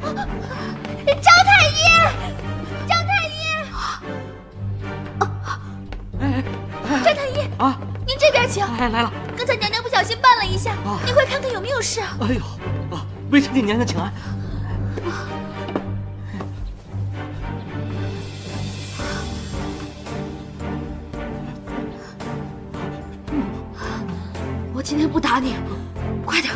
张太医，张太医，张太医啊，您这边请。哎，来了。刚才娘娘不小心绊了一下，您快看看有没有事啊？哎呦，微臣给娘娘请安。我今天不打你，快点。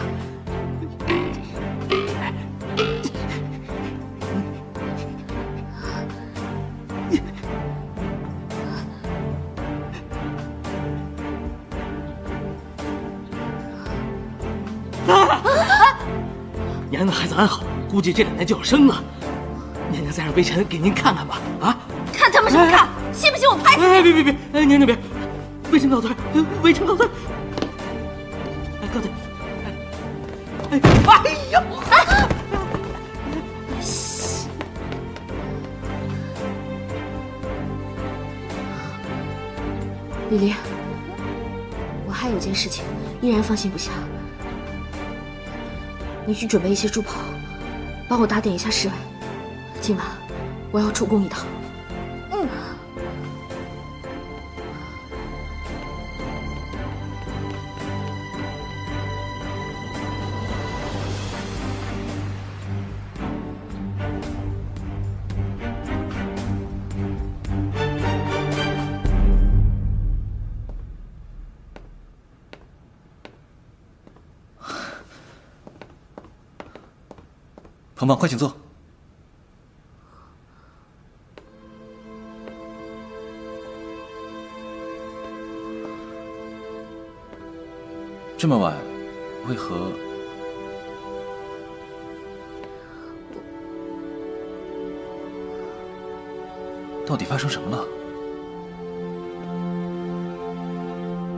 娘娘的孩子安好，估计这2年就要生了。娘娘再让微臣给您看看吧。啊！看他们什么看？信不信我拍死你？哎，别！娘娘别！微臣告罪，微臣告罪。哎，告罪。哎呀！李黎，我还有件事情依然放心不下。你去准备一些猪跑，帮我打点一下侍卫。今晚我要出宫一趟。鹏鹏，快请坐。这么晚，为何？到底发生什么了？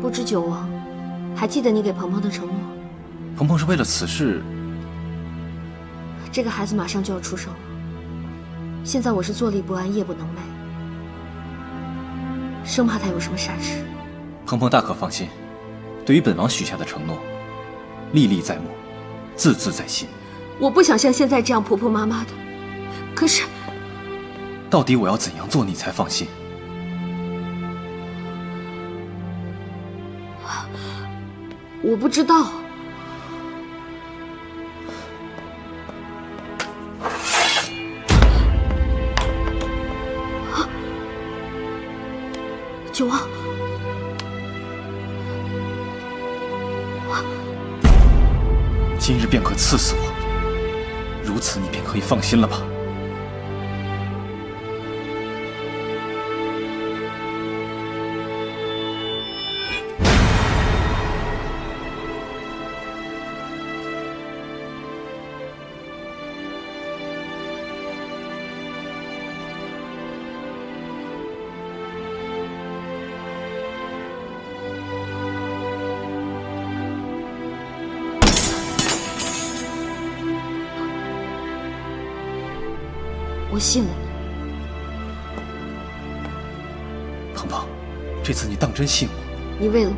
不知久亡，还记得你给鹏鹏的承诺？鹏鹏是为了此事。这个孩子马上就要出生了，现在我是坐立不安，夜不能寐，生怕他有什么闪失。鹏鹏大可放心，对于本王许下的承诺，历历在目，字字在心。我不想像现在这样婆婆妈妈的，可是，到底我要怎样做你才放心？我不知道。九王，今日便可赐死我，如此你便可以放心了吧？我信了你。鹏鹏，这次你当真信我？你为了我，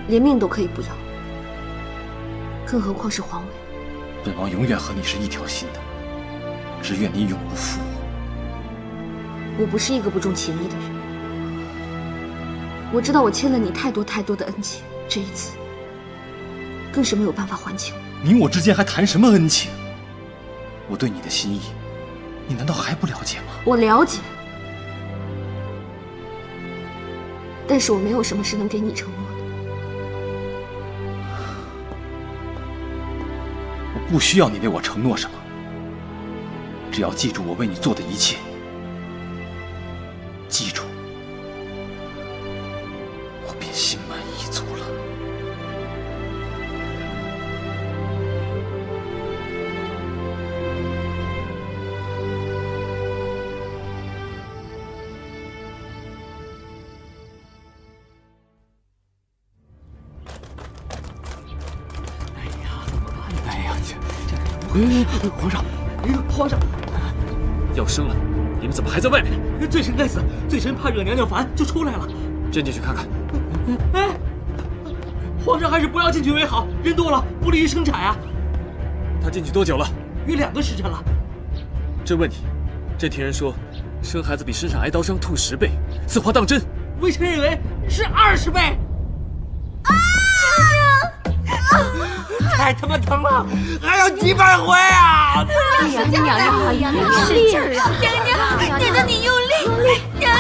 连命都可以不要，更何况是皇位。本王永远和你是一条心的，只愿你永不负我。我不是一个不重情义的人，我知道我欠了你太多太多的恩情，这一次更是没有办法还清。你我之间还谈什么恩情？我对你的心意，你难道还不了解吗？我了解，但是我没有什么是能给你承诺的。我不需要你为我承诺什么，只要记住我为你做的一切。记住，我便心满意足了。皇上，皇上，要生了，你们怎么还在外面？罪臣该死，罪臣怕惹娘娘烦，就出来了。朕进去看看。哎，皇上还是不要进去为好，人多了不利于生产啊。他进去多久了？约2个时辰了。这问题，这听人说，生孩子比身上挨刀伤痛10倍，此话当真？微臣认为是20倍。太他妈疼了，还要几百回啊！娘娘，使劲儿啊！娘，爹你用力！娘，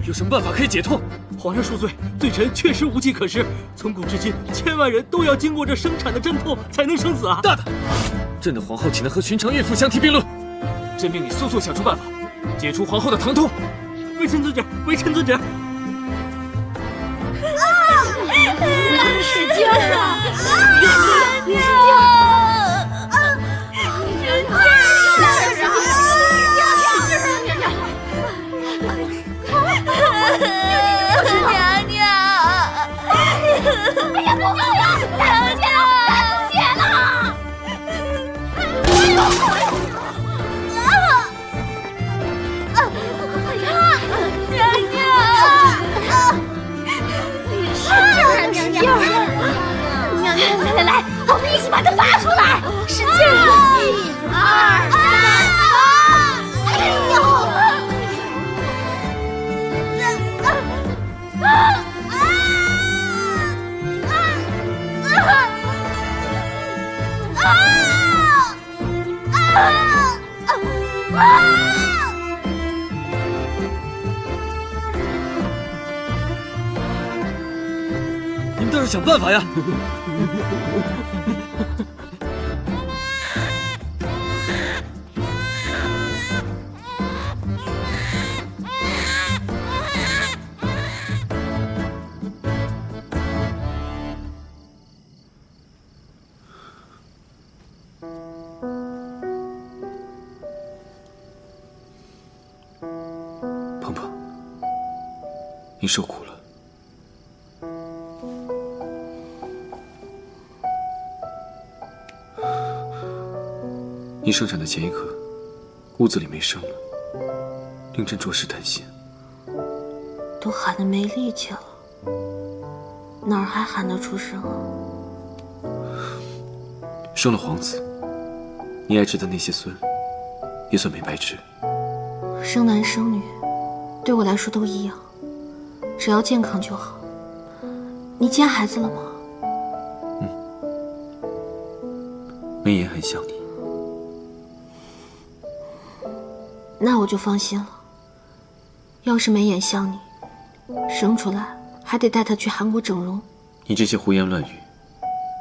有什么办法可以解痛？皇上恕罪，罪臣确实无计可施。从古至今，千万人都要经过这生产的阵痛才能生子啊！大胆！朕的皇后岂能和寻常孕妇相提并论？朕命你速速想出办法，解除皇后的疼痛。微臣遵旨，微臣遵旨。使劲儿啊！你使劲来，我们一起把它拔出来，使劲！1、2、3，哎呦！你们倒是想办法呀！鹏鹏，你受苦了。你生产的前一刻，屋子里没声了，令朕着实担心。都喊得没力气了，哪儿还喊得出声啊？生了皇子，你爱吃的那些孙，也算没白吃。生男生女，对我来说都一样，只要健康就好。你见孩子了吗？梅言很想你。那我就放心了。要是眉眼像你，生出来还得带他去韩国整容。你这些胡言乱语，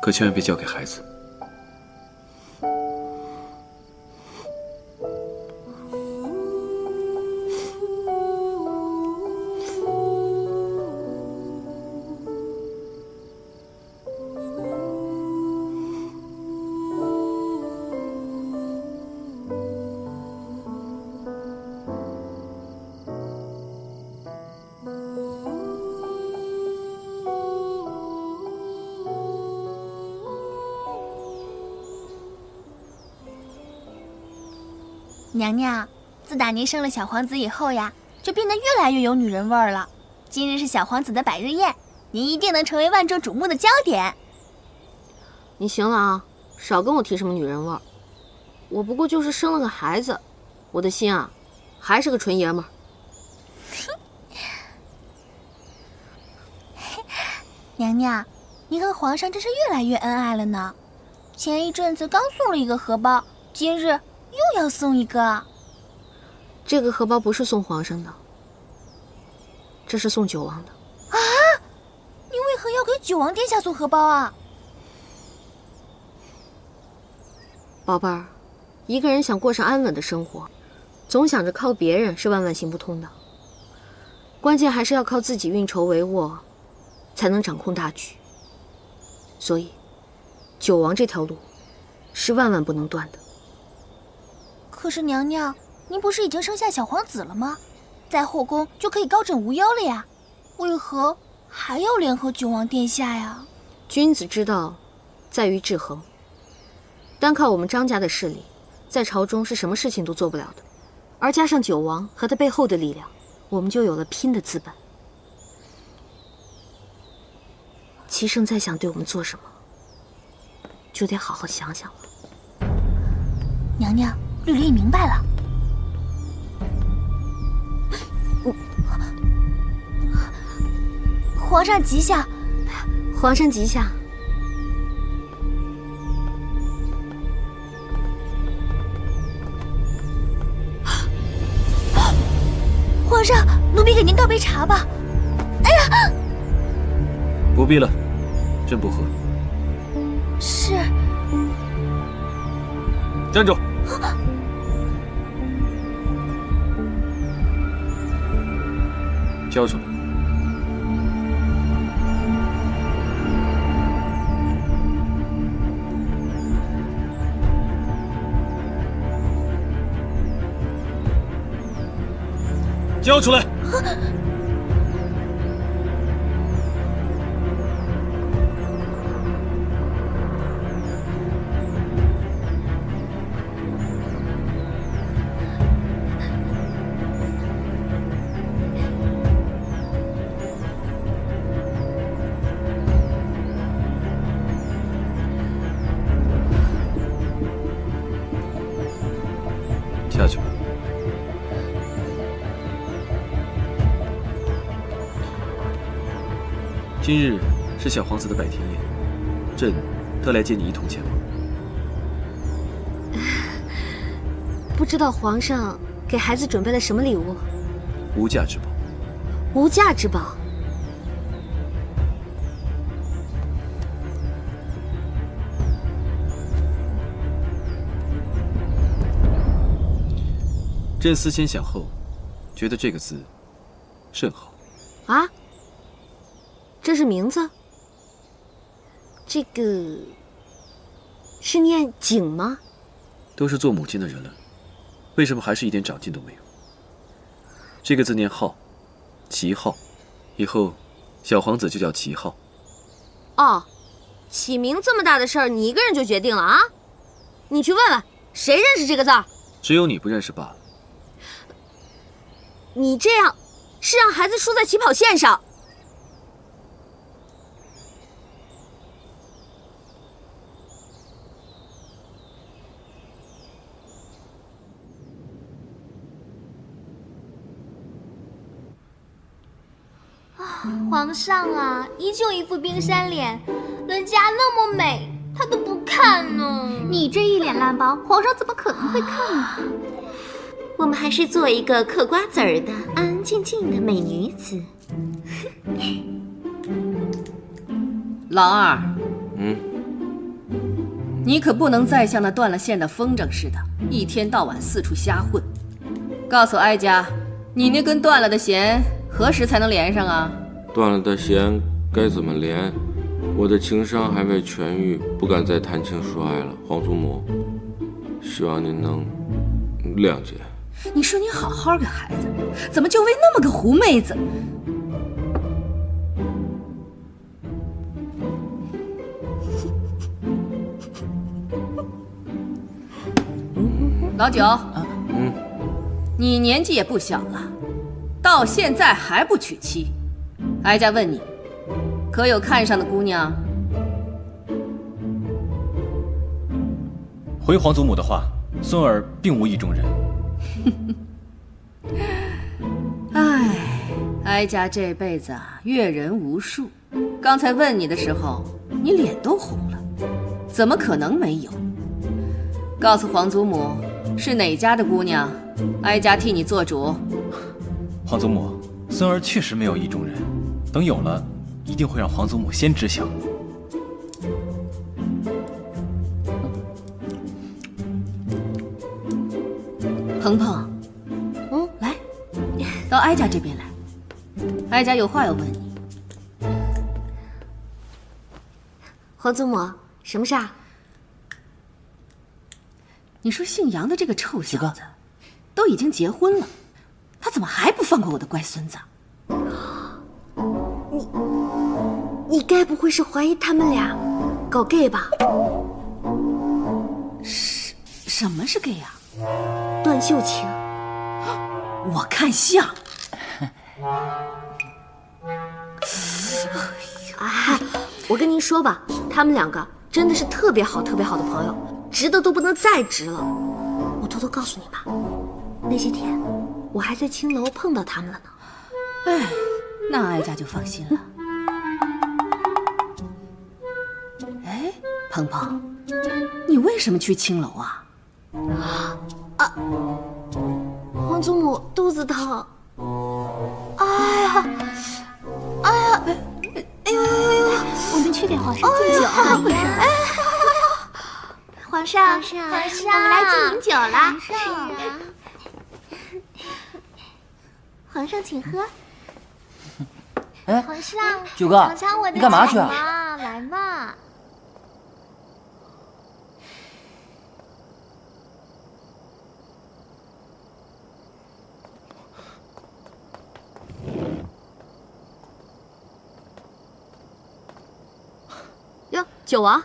可千万别交给孩子。娘娘，自打您生了小皇子以后呀，就变得越来越有女人味儿了。今日是小皇子的百日宴，您一定能成为万众瞩目的焦点。你行了啊，少跟我提什么女人味儿。我不过就是生了个孩子，我的心啊，还是个纯爷们儿。娘娘，您和皇上真是越来越恩爱了呢。前一阵子刚送了一个荷包，今日又要送一个。这个荷包不是送皇上的，这是送九王的。啊！你为何要给九王殿下送荷包啊？宝贝儿，一个人想过上安稳的生活，总想着靠别人是万万行不通的。关键还是要靠自己运筹帷幄，才能掌控大局。所以，九王这条路是万万不能断的。可是娘娘，您不是已经生下小皇子了吗？在后宫就可以高枕无忧了呀，为何还要联合九王殿下呀？君子之道在于制衡。单靠我们张家的势力，在朝中是什么事情都做不了的。而加上九王和他背后的力量，我们就有了拼的资本。齐胜再想对我们做什么，就得好好想想了。娘娘，绿丽明白了。皇上吉祥，皇上吉祥。皇上，奴婢给您倒杯茶吧。哎呀，不必了，朕不喝。是。站住！交出来。交出来！下去吧。今日是小皇子的百天宴，朕特来接你一同前往。不知道皇上给孩子准备了什么礼物？无价之宝。无价之宝。朕思前想后，觉得这个字甚好。啊？这是名字？这个是念景吗？都是做母亲的人了，为什么还是一点长进都没有？这个字念浩，齐浩，以后小皇子就叫齐浩。哦，起名这么大的事儿，你一个人就决定了啊？你去问问，谁认识这个字儿？只有你不认识罢了。你这样是让孩子输在起跑线上。皇上啊，依旧一副冰山脸，人家那么美，他都不看呢。你这一脸烂包，皇上怎么可能会看呢？我们还是做一个嗑瓜子儿的、安安静静的美女子。老二，你可不能再像那断了线的风筝似的，一天到晚四处瞎混。告诉哀家，你那根断了的弦何时才能连上啊？断了的弦该怎么连？我的情伤还未痊愈，不敢再谈情说爱了。皇祖母，希望您能谅解。你说你好好个孩子，怎么就为那么个狐妹子？老九，你年纪也不小了，到现在还不娶妻。哀家问你，可有看上的姑娘？回皇祖母的话，孙儿并无意中人。唉，哀家这辈子啊，阅人无数。刚才问你的时候，你脸都红了，怎么可能没有？告诉皇祖母，是哪家的姑娘，哀家替你做主。皇祖母，孙儿确实没有意中人，等有了，一定会让皇祖母先知晓。鹏鹏，来，到哀家这边来，哀家有话要问你。皇祖母，什么事儿？你说姓杨的这个臭小子，都已经结婚了，他怎么还不放过我的乖孙子？你该不会是怀疑他们俩搞 gay 吧？什么是 gay 啊？段秀琴，我看像。哎，我跟您说吧，他们两个真的是特别好、特别好的朋友，直的都不能再直了。偷偷告诉你吧，那些天我还在青楼碰到他们了呢。哎，那哀家就放心了。哎，鹏鹏，你为什么去青楼啊？皇祖母肚子疼。哎呀，我们去给皇上敬酒。皇上，我们来敬您酒了。是啊，皇上请喝。哎，皇上，九哥尝尝我的你干嘛去啊酒嘛？来嘛。哟，九王，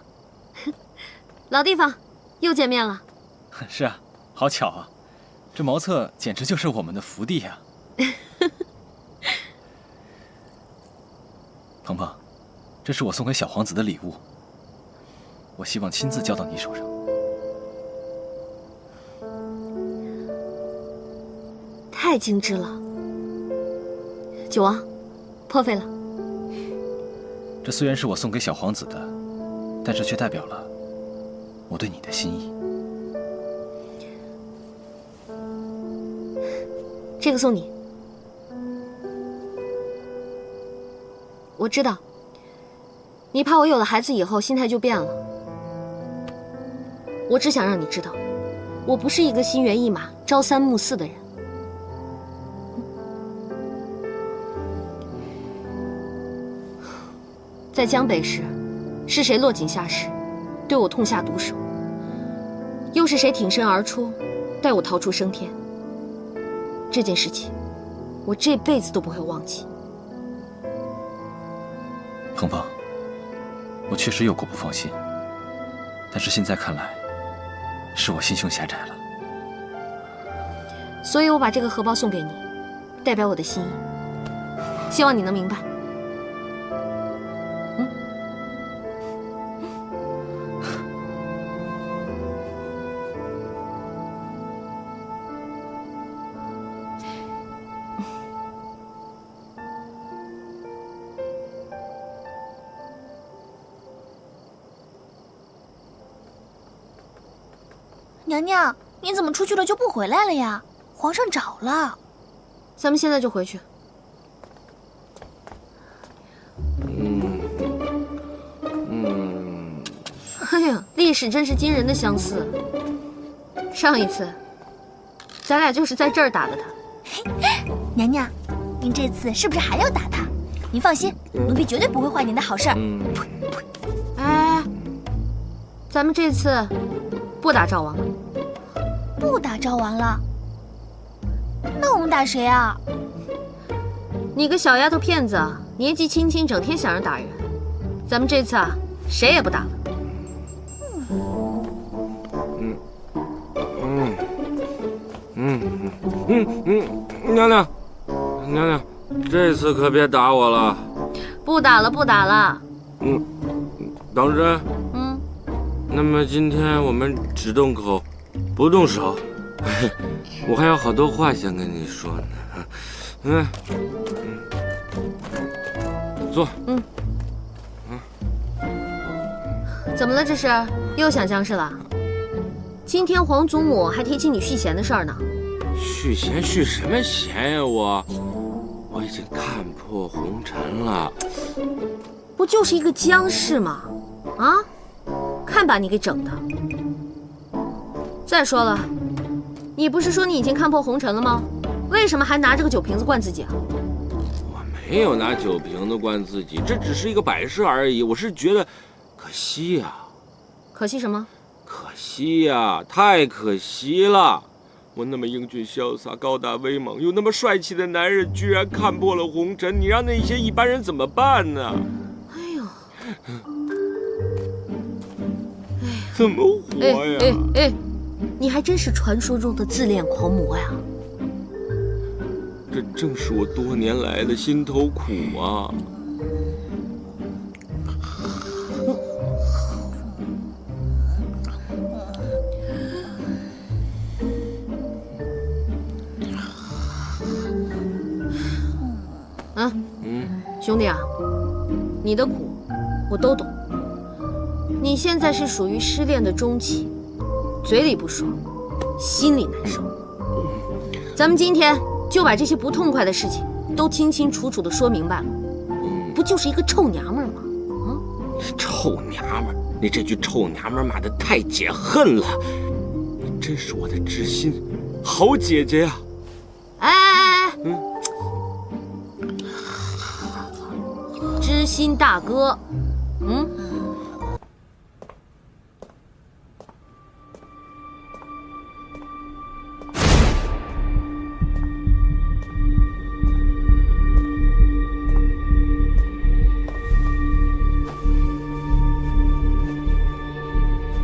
老地方，又见面了。是啊，好巧啊，这茅厕简直就是我们的福地呀。鹏鹏，这是我送给小皇子的礼物，我希望亲自交到你手上。太精致了，九王，破费了。这虽然是我送给小皇子的，但这却代表了我对你的心意。这个送你。我知道，你怕我有了孩子以后心态就变了。我只想让你知道，我不是一个心猿意马、朝三暮四的人。在江北时，是谁落井下石，对我痛下毒手？又是谁挺身而出，带我逃出升天？这件事情，我这辈子都不会忘记。鹏鹏，我确实有过不放心，但是现在看来，是我心胸狭窄了。所以我把这个荷包送给你，代表我的心意，希望你能明白。娘娘，你怎么出去了就不回来了呀？皇上找了。咱们现在就回去。哎呀，历史真是惊人的相似。上一次，咱俩就是在这儿打的他。娘娘，您这次是不是还要打他？您放心，奴婢绝对不会坏您的好事儿。哎，咱们这次不打赵王了。不打赵王了？那我们打谁啊？你个小丫头片子，年纪轻轻，整天想着打人。咱们这次啊，谁也不打了。娘娘，娘娘，这次可别打我了。不打了，不打了。当真？那么今天我们只动口，不动手。我还有好多话想跟你说呢。坐。怎么了？这是又想僵尸了？今天皇祖母还提起你续弦的事儿呢。续弦续什么弦呀？我已经看破红尘了。不就是一个僵尸吗？啊，看把你给整的！再说了，你不是说你已经看破红尘了吗？为什么还拿着个酒瓶子灌自己啊？我没有拿酒瓶子灌自己，这只是一个摆设而已。我是觉得可惜呀。可惜什么？可惜呀，太可惜了！我那么英俊潇洒、高大威猛，又那么帅气的男人，居然看破了红尘，你让那些一般人怎么办呢？哎呦，怎么活呀？你还真是传说中的自恋狂魔呀！这正是我多年来的心头苦啊！兄弟啊，你的苦我都懂。你现在是属于失恋的中期，嘴里不说，心里难受。咱们今天就把这些不痛快的事情都清清楚楚地说明白了，不就是一个臭娘们吗？啊，臭娘们儿！你这句臭娘们儿骂得太解恨了，你真是我的知心好姐姐呀！哎，知心大哥，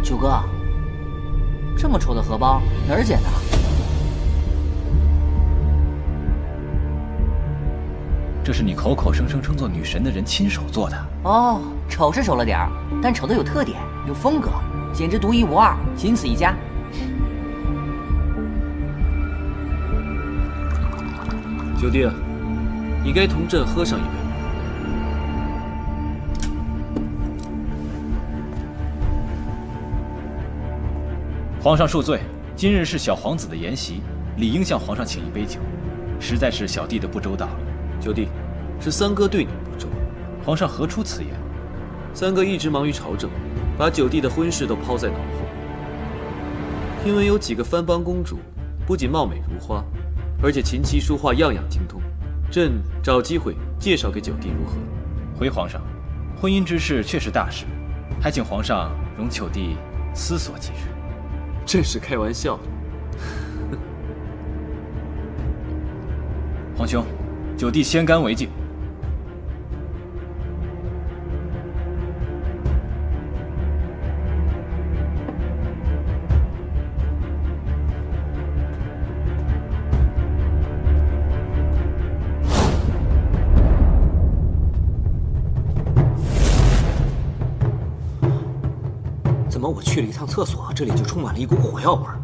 九哥，这么丑的荷包哪儿捡的？这是你口口声声称作女神的人亲手做的。哦，丑是丑了点儿，但丑的有特点，有风格，简直独一无二，仅此一家。九弟啊，你该同朕喝上一杯。皇上恕罪，今日是小皇子的筵席，理应向皇上请一杯酒，实在是小弟的不周到了。九弟，是三哥对你不周。皇上何出此言？三哥一直忙于朝政，把九弟的婚事都抛在脑后。听闻有几个藩邦公主，不仅貌美如花，而且琴棋书画样样精通。朕找机会介绍给九弟如何？回皇上，婚姻之事确是大事，还请皇上容九弟思索几日。朕是开玩笑的。皇兄，九弟先干为敬。怎么我去了一趟厕所，这里就充满了一股火药味儿？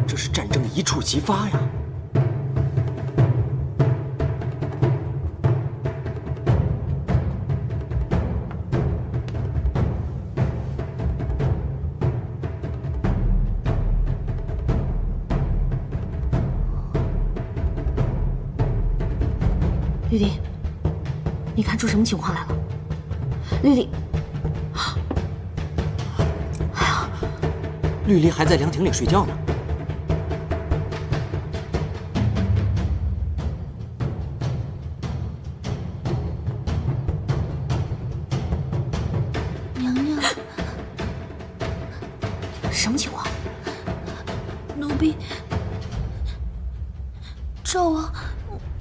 这是战争一触即发呀！绿丽，你看出什么情况来了？绿丽，绿丽还在凉亭里睡觉呢。娘娘，什么情况？奴婢，赵王，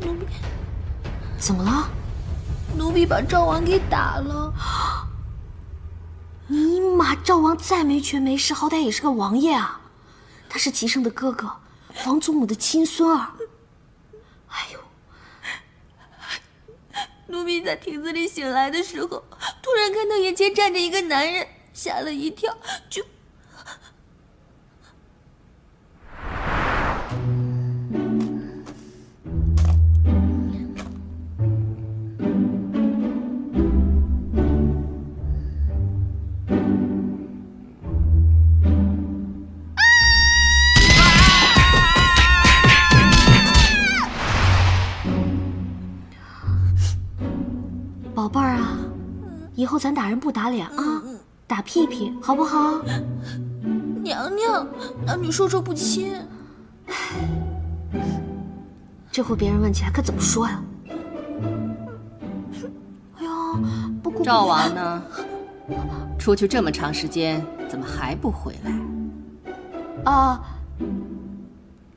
奴婢怎么了？奴婢把赵王给打了。尼玛，赵王再没权没势，好歹也是个王爷啊！他是齐胜的哥哥，皇祖母的亲孙儿。哎呦！奴婢在亭子里醒来的时候，突然看到眼前站着一个男人，吓了一跳，就……宝贝儿啊，以后咱打人不打脸啊，打屁屁好不好？娘娘，男女授受不亲。这回别人问起来可怎么说呀？哎呦，不过赵王呢？出去这么长时间，怎么还不回来？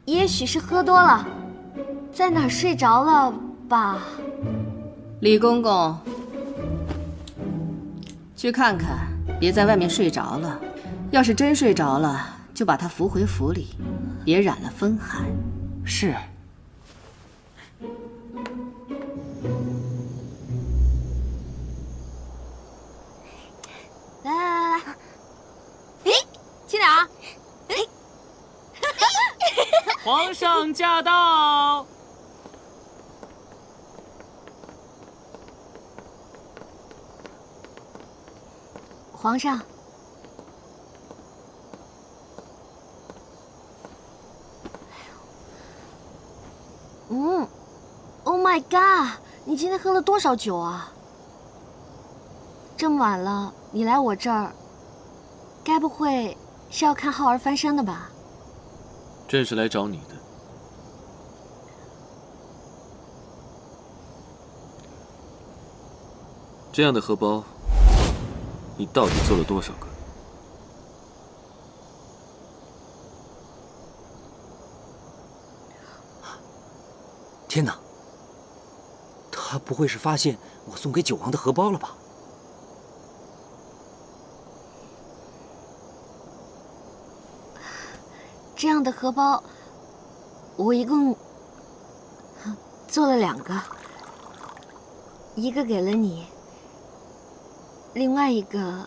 也许是喝多了，在哪儿睡着了吧？李公公，去看看，别在外面睡着了。要是真睡着了，就把他扶回府里，别染了风寒。是。来，哎，轻点啊！皇上驾到！皇上。Oh my god！ 你今天喝了多少酒啊？这么晚了，你来我这儿，该不会是要看浩儿翻身的吧？朕是来找你的。这样的荷包，你到底做了多少个？天哪！他不会是发现我送给九王的荷包了吧？这样的荷包，我一共做了2个，一个给了你，另外一个，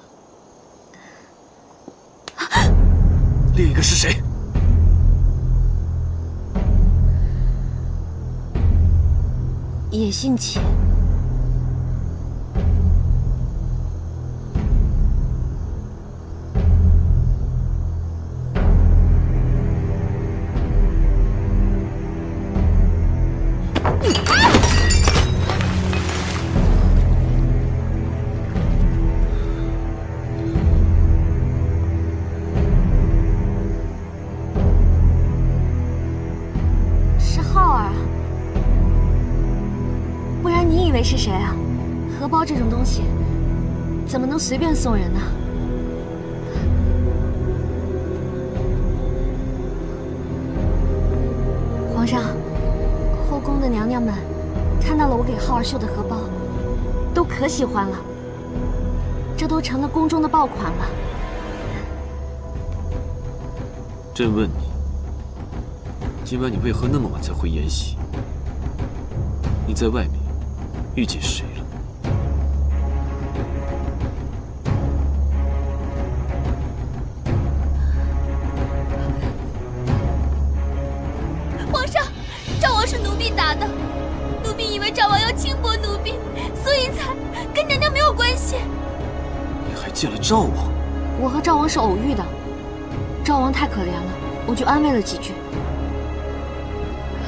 另一个是谁？也姓钱。是浩儿啊。不然你以为是谁啊？荷包这种东西，怎么能随便送人呢？皇上，后宫的娘娘们看到了我给浩儿绣的荷包，都可喜欢了，这都成了宫中的爆款了。朕问你，今晚你为何那么晚才回延禧？你在外面遇见谁了？皇上，赵王是奴婢打的，奴婢以为赵王要轻薄奴婢，所以才跟娘娘没有关系。你还见了赵王？我和赵王是偶遇的，赵王太可怜了，我就安慰了几句，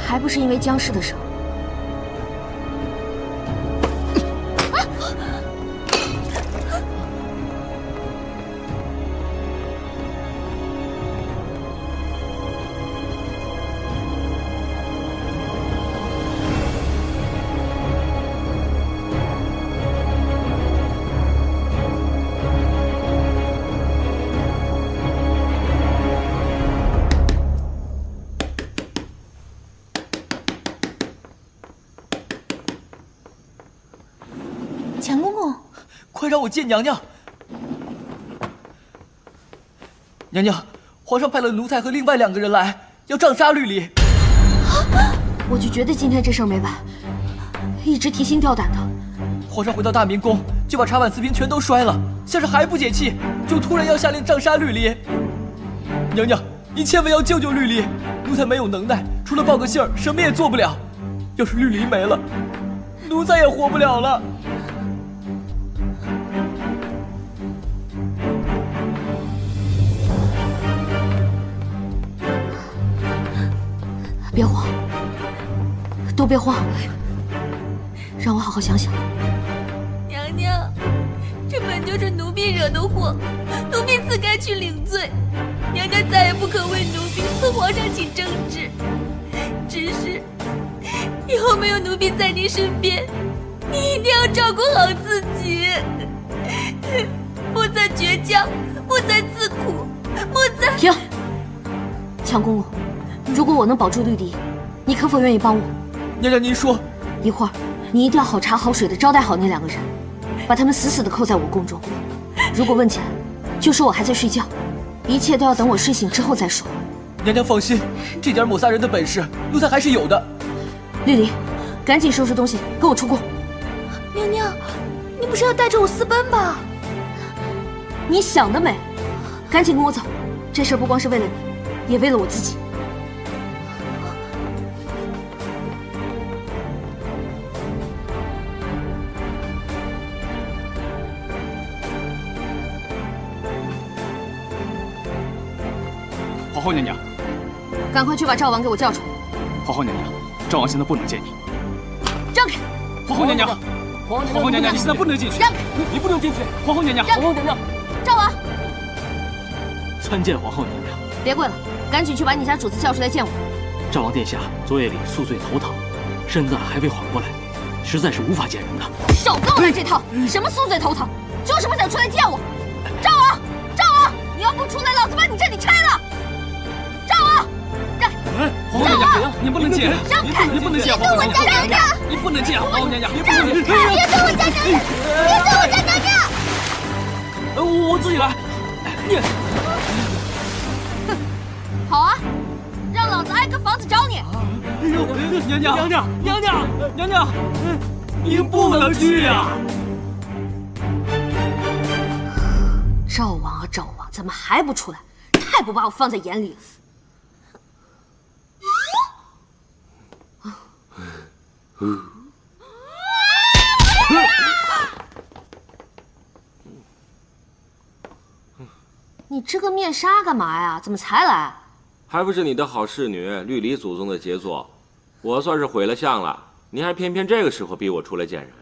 还不是因为姜氏的事。强公公，快让我见娘娘！娘娘，皇上派了奴才和另外2个人来，要杖杀绿篱。我就觉得今天这事儿没完，一直提心吊胆的。皇上回到大明宫，就把茶碗瓷瓶全都摔了，像是还不解气，就突然要下令杖杀绿篱。娘娘，您千万要救救绿篱，奴才没有能耐，除了报个信儿，什么也做不了。要是绿篱没了，奴才也活不了了。别慌，都别慌，让我好好想想。娘娘，这本就是奴婢惹的祸，奴婢自该去领罪。娘娘再也不可为奴婢和皇上起争执，只是以后没有奴婢在您身边，你一定要照顾好自己，不再倔强，不再自苦，不再……停！强公公，如果我能保住绿篱，你可否愿意帮我？娘娘，您说，一会儿你一定要好茶好水的招待好那2个人，把他们死死的扣在我宫中。如果问起来，就说我还在睡觉，一切都要等我睡醒之后再说。娘娘放心，这点抹杀人的本事，奴才还是有的。绿篱，赶紧收拾东西，跟我出宫。娘娘，你不是要带着我私奔吧？你想得美！赶紧跟我走，这事儿不光是为了你，也为了我自己。后娘娘，赶快去把赵王给我叫出来。皇后娘娘，赵王现在不能见你。让开！皇后娘娘，皇后娘娘，你现在不能进去。让开！你不能进去。皇后娘娘，皇后娘娘，赵王，参见皇后娘娘。别跪了，赶紧去把你家主子叫出来见我。赵王殿下昨夜里宿醉头疼，身子还未缓过来，实在是无法见人的。少跟我来这套！什么宿醉头疼，就是不想出来见我。赵王，赵王，你要不出来，老子把你这里拆了！赵王，让开！皇后娘娘，你不能进！让开！你不能进！别跟我家娘娘！你不能进！皇后娘娘，你不能进！别跟我家娘娘！别跟我家娘娘！我自己来。你，好啊，让老子挨个房子找你。哎呦，娘娘，娘娘，娘娘，娘娘，您不能去呀！赵王啊，赵王，怎么还不出来？太不把我放在眼里了。你织个面纱干嘛呀？怎么才来？还不是你的好侍女绿篱祖宗的杰作，我算是毁了相了。你还偏偏这个时候逼我出来见人，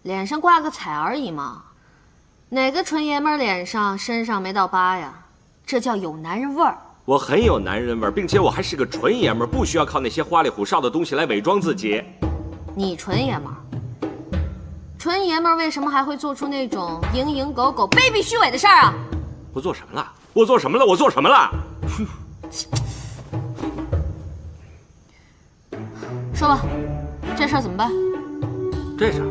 脸上挂个彩而已嘛，哪个纯爷们脸上身上没道疤呀？这叫有男人味儿。我很有男人味儿，并且我还是个纯爷们儿，不需要靠那些花里胡哨的东西来伪装自己。你纯爷们儿，纯爷们儿为什么还会做出那种蝇营狗苟、卑鄙虚伪的事儿啊？我做什么了？我做什么了？我做什么了？说吧，这事儿怎么办？这事儿，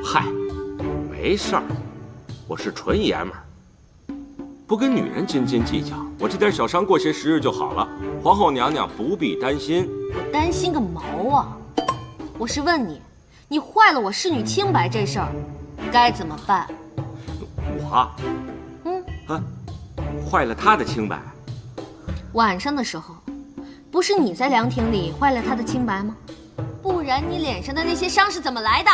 嗨，没事儿，我是纯爷们儿，不跟女人斤斤计较，我这点小伤过些时日就好了。皇后娘娘不必担心。我担心个毛啊！我是问你，你坏了我侍女清白这事儿，该怎么办？我，坏了她的清白。晚上的时候，不是你在凉亭里坏了她的清白吗？不然你脸上的那些伤是怎么来的？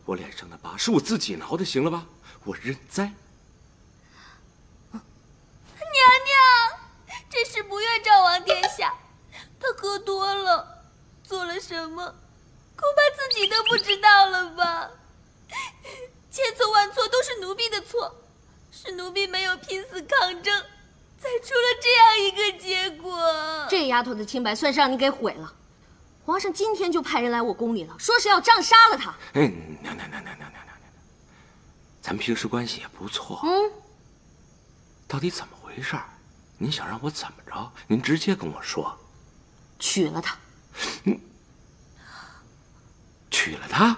我脸上的疤是我自己挠的，行了吧？我认栽。娘娘，这事不怨赵王殿下，他喝多了，做了什么，恐怕自己都不知道了吧？千错万错都是奴婢的错，是奴婢没有拼死抗争，才出了这样一个结果。这丫头的清白算是让你给毁了。皇上今天就派人来我宫里了，说是要杖杀了他。娘，咱平时关系也不错。到底怎么回事？您想让我怎么着？您直接跟我说。娶了他。娶了他？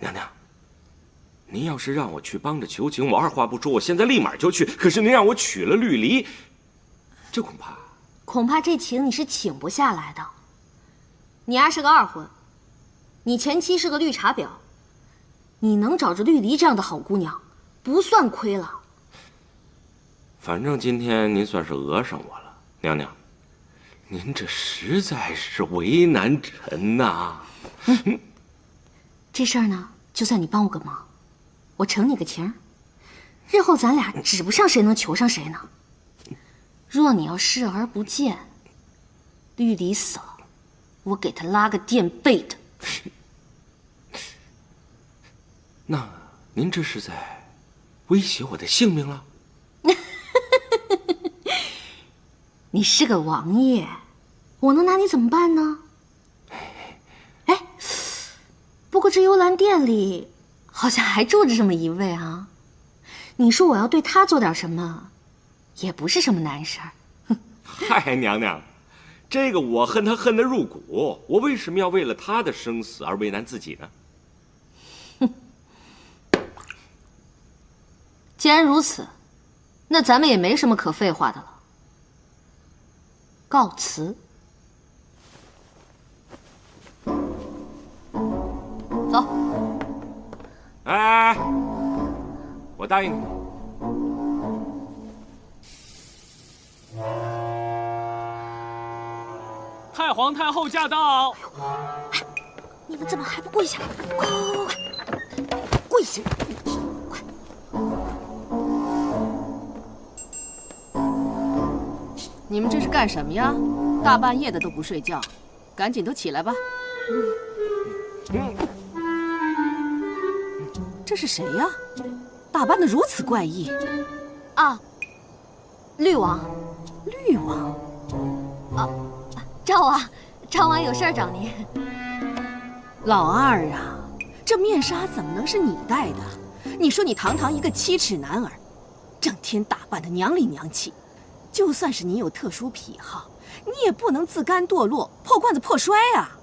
娘娘，您要是让我去帮着求情，我二话不说，我现在立马就去。可是您让我娶了绿篱，这恐怕这情你是请不下来的。你丫是个二婚，你前妻是个绿茶婊，你能找着绿篱这样的好姑娘，不算亏了。反正今天您算是讹上我了，娘娘，您这实在是为难臣呐。这事儿呢，就算你帮我个忙，我承你个情，日后咱俩指不上谁能求上谁呢。若你要视而不见，绿篱死了，我给他拉个垫背的。那您这是在威胁我的性命了？你是个王爷，我能拿你怎么办呢？哎，不过这幽兰殿里好像还住着这么一位啊。你说我要对他做点什么，也不是什么难事儿。嗨，娘娘，这个我恨他恨得入骨，我为什么要为了他的生死而为难自己呢？既然如此，那咱们也没什么可废话的了。告辞。答应你。太皇太后驾到！你们怎么还不跪下？快快快快，跪下！快！你们这是干什么呀？大半夜的都不睡觉，赶紧都起来吧。这是谁呀？打扮的如此怪异。啊，绿王。绿王。啊，赵王有事儿找您。老二啊，这面纱怎么能是你戴的？你说你堂堂一个7尺男儿，整天打扮的娘里娘气，就算是你有特殊癖好，你也不能自甘堕落，破罐子破摔啊！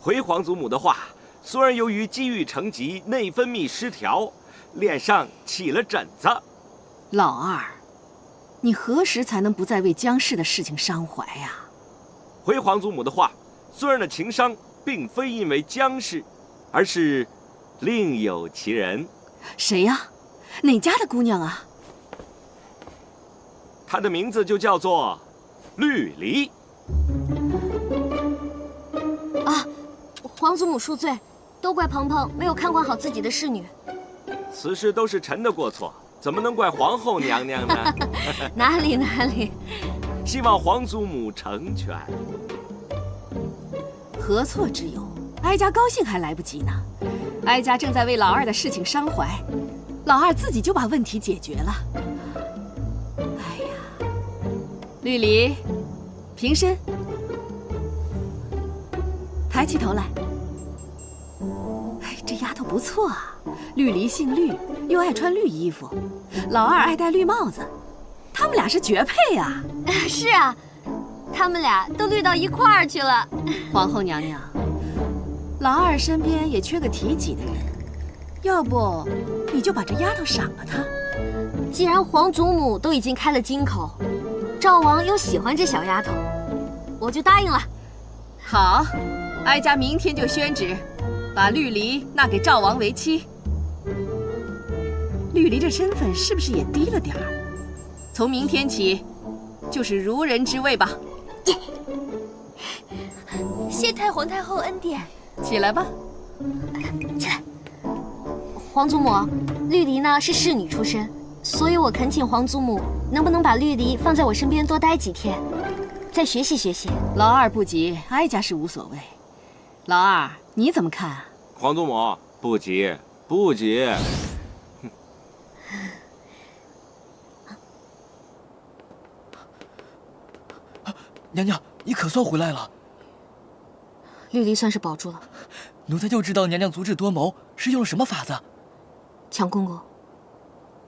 回皇祖母的话，孙儿由于积郁成疾，内分泌失调，脸上起了疹子。老二，你何时才能不再为姜氏的事情伤怀呀？回皇祖母的话，孙儿的情伤并非因为姜氏，而是另有其人。谁呀？哪家的姑娘啊？她的名字就叫做绿篱。啊，皇祖母恕罪，都怪鹏鹏没有看管好自己的侍女。此事都是臣的过错，怎么能怪皇后娘娘呢？哪里，希望皇祖母成全。何错之有？哀家高兴还来不及呢。哀家正在为老二的事情伤怀，老二自己就把问题解决了。哎呀，绿篱，平身，抬起头来。哎，这丫头不错啊。绿篱姓绿，又爱穿绿衣服，老二爱戴绿帽子，他们俩是绝配啊！是啊，他们俩都绿到一块儿去了。皇后娘娘，老二身边也缺个提己的人，要不你就把这丫头赏了她。既然皇祖母都已经开了金口，赵王又喜欢这小丫头，我就答应了。好，哀家明天就宣旨，把绿篱纳给赵王为妻。绿篱这身份是不是也低了点儿？从明天起，就是如人之位吧。谢太皇太后恩典。起来吧，起来。皇祖母，绿篱呢是侍女出身，所以我恳请皇祖母能不能把绿篱放在我身边多待几天，再学习学习。老二不急，哀家是无所谓。老二，你怎么看啊？皇祖母，不急，不急。娘娘，你可算回来了。绿篱算是保住了。奴才就知道娘娘足智多谋，是用了什么法子？强公公，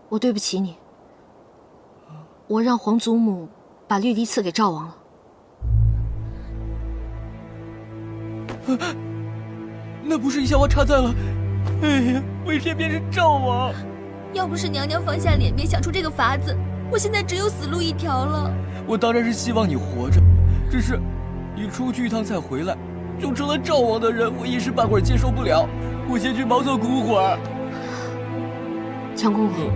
我对不起你，我让皇祖母把绿篱赐给赵王了。那不是一下我插在了，哎呀，为天便是赵王。要不是娘娘放下脸面想出这个法子，我现在只有死路一条了。我当然是希望你活着，只是你出去一趟再回来，就成了赵王的人，我一时半会儿接受不了。我先去茅厕哭会儿。强公公，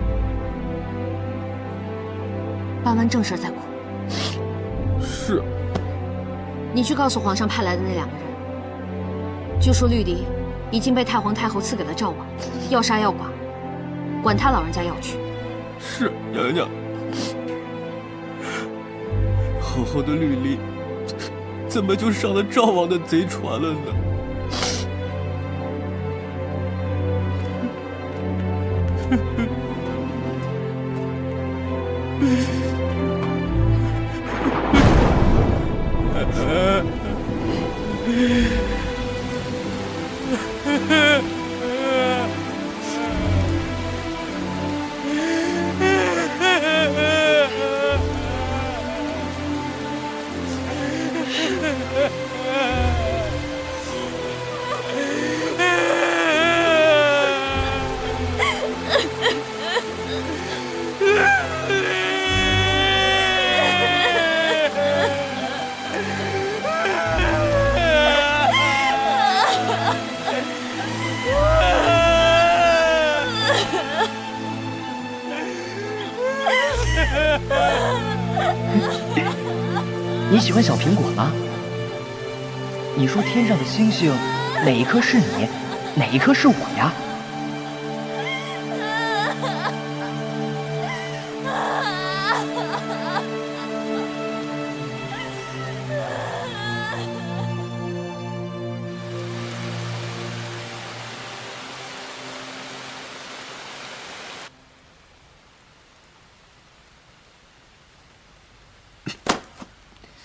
办完正事再哭。是。你去告诉皇上派来的那2个人，就说绿篱已经被太皇太后赐给了赵王，要杀要剐，管他老人家要去。是，娘娘。好好的绿篱，怎么就上了赵王的贼船了呢？你喜欢小苹果吗？你说天上的星星，哪一颗是你，哪一颗是我呀？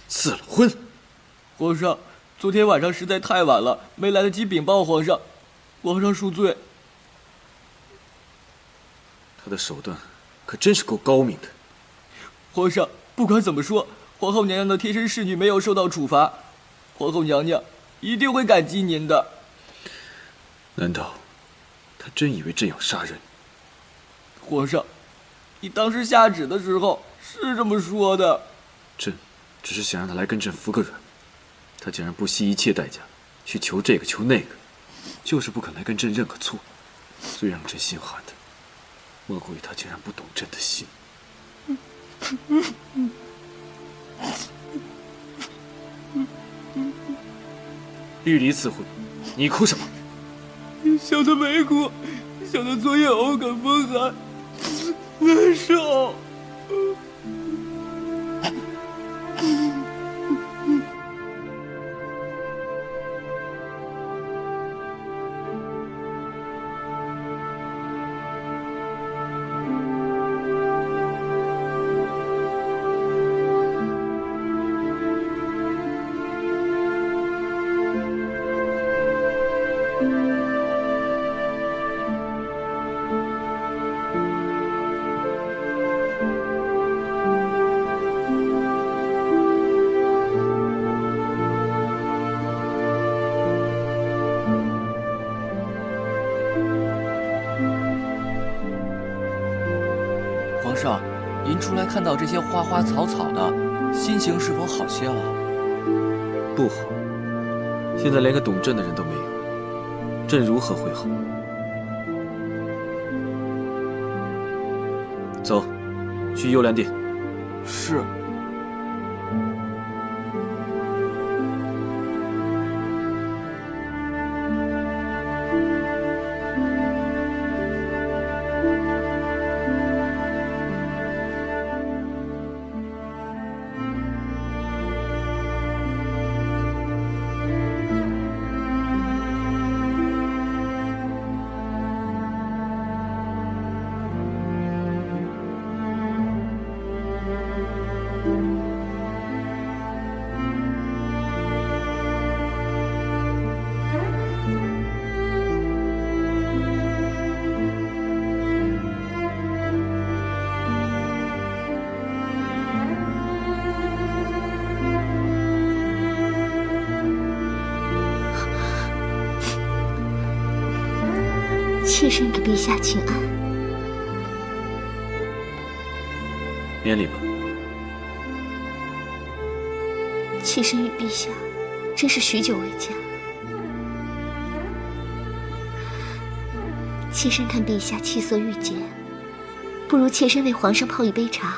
赐了婚。皇上，昨天晚上实在太晚了，没来得及禀报皇上，皇上恕罪。他的手段可真是够高明的。皇上，不管怎么说，皇后娘娘的贴身侍女没有受到处罚，皇后娘娘一定会感激您的。难道他真以为朕要杀人？皇上，你当时下旨的时候是这么说的。朕只是想让他来跟朕服个软，他竟然不惜一切代价去求这个求那个，就是不肯来跟朕认个错。最让朕心寒的，莫过于他竟然不懂朕的心。玉离赐婚，你哭什么？想得没哭，想得昨夜偶感风寒，难受。皇上，您出来看到这些花花草草的，心情是否好些了？不好，现在连个懂朕的人都没有，朕如何会好？走，去幽兰殿。是。妾身给陛下请安。免礼吧。妾身与陛下真是许久未见。妾身看陛下气色郁结，不如妾身为皇上泡一杯茶，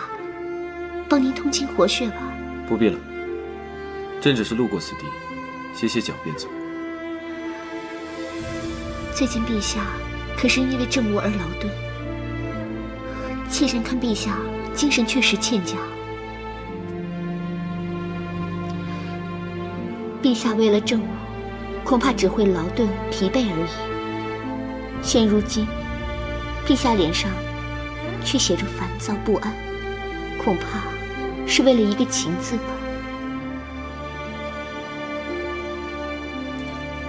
帮您通经活血吧。不必了，朕只是路过此地，歇歇脚便走。最近陛下可是因为政务而劳顿，妾身看陛下精神确实欠佳。陛下为了政务，恐怕只会劳顿疲惫而已。现如今，陛下脸上却写着烦躁不安，恐怕是为了一个情字吧。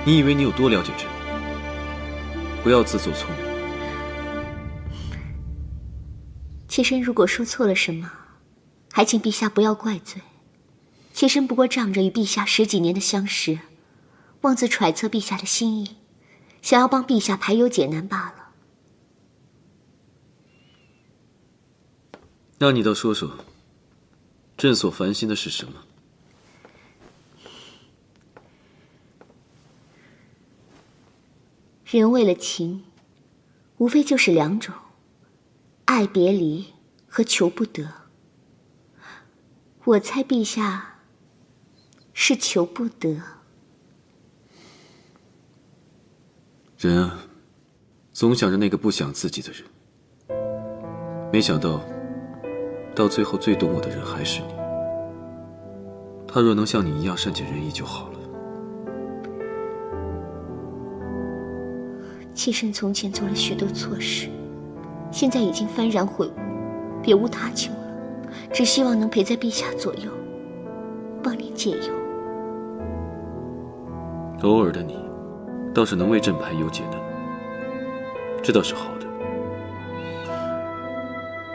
你以为你有多了解朕？不要自作聪明。妾身如果说错了什么，还请陛下不要怪罪。妾身不过仗着与陛下10几年的相识，妄自揣测陛下的心意，想要帮陛下排忧解难罢了。那你倒说说，朕所烦心的是什么？人为了情，无非就是2种：爱别离和求不得。我猜陛下是求不得。人啊，总想着那个不想自己的人，没想到，到最后最懂我的人还是你。他若能像你一样善解人意就好了。妾身从前做了许多错事，现在已经幡然悔悟，别无他求了，只希望能陪在陛下左右，帮您解忧。偶尔的你，倒是能为朕排忧解难，这倒是好的。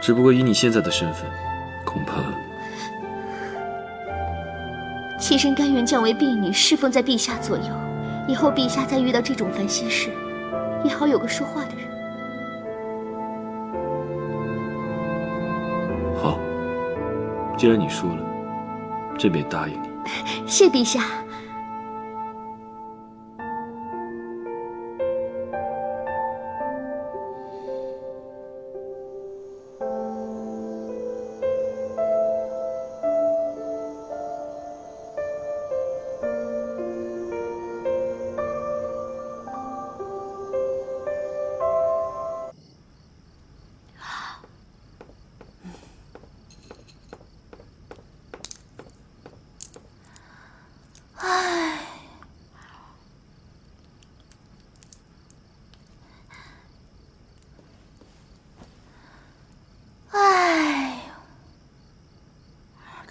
只不过以你现在的身份，恐怕……妾身甘愿降为婢女，侍奉在陛下左右，以后陛下再遇到这种烦心事，也好有个说话的人。好，既然你说了，朕便答应你。谢陛下。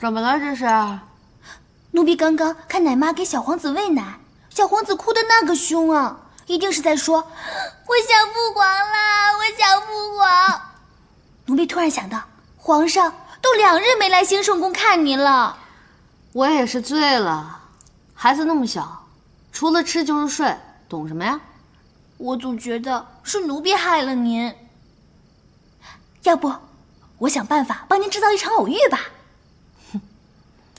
怎么了这是？奴婢刚刚看奶妈给小皇子喂奶，小皇子哭得那个凶啊，一定是在说我想父皇啦，我想父皇。奴婢突然想到，皇上都2日没来兴圣宫看您了。我也是醉了，孩子那么小，除了吃就是睡，懂什么呀？我总觉得是奴婢害了您。要不，我想办法帮您制造一场偶遇吧。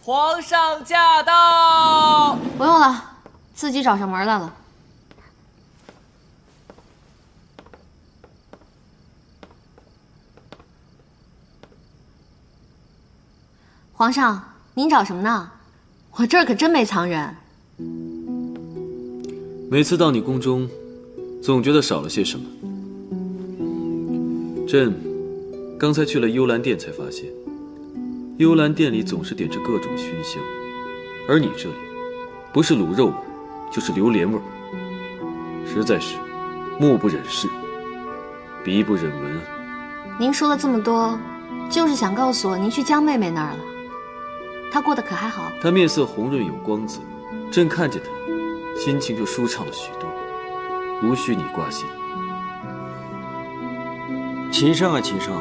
皇上驾到！不用了，自己找上门来了。皇上，您找什么呢？我这儿可真没藏人。每次到你宫中，总觉得少了些什么。朕刚才去了幽兰殿，才发现。幽兰殿里总是点着各种熏香，而你这里，不是卤肉味，就是榴莲味，实在是目不忍视，鼻不忍闻。您说了这么多，就是想告诉我您去江妹妹那儿了。她过得可还好？她面色红润有光泽，朕看见她，心情就舒畅了许多，无需你挂心。秦升啊秦升，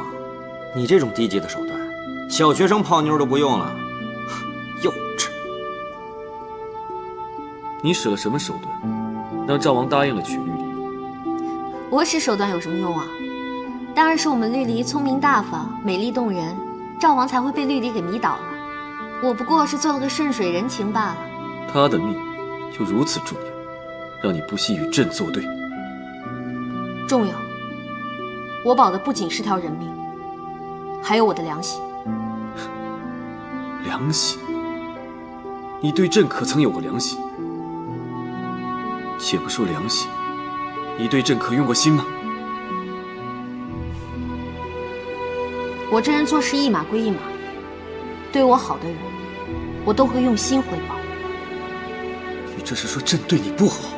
你这种低级的手段，小学生泡妞都不用了，幼稚！你使了什么手段，让赵王答应了娶绿篱？我使手段有什么用啊？当然是我们绿篱聪明大方、美丽动人，赵王才会被绿篱给迷倒了。我不过是做了个顺水人情罢了。他的命就如此重要，让你不惜与朕作对？重要。我保的不仅是条人命，还有我的良心。良心？你对朕可曾有过良心？且不说良心，你对朕可用过心吗？我这人做事一码归一码，对我好的人，我都会用心回报。你这是说朕对你不好？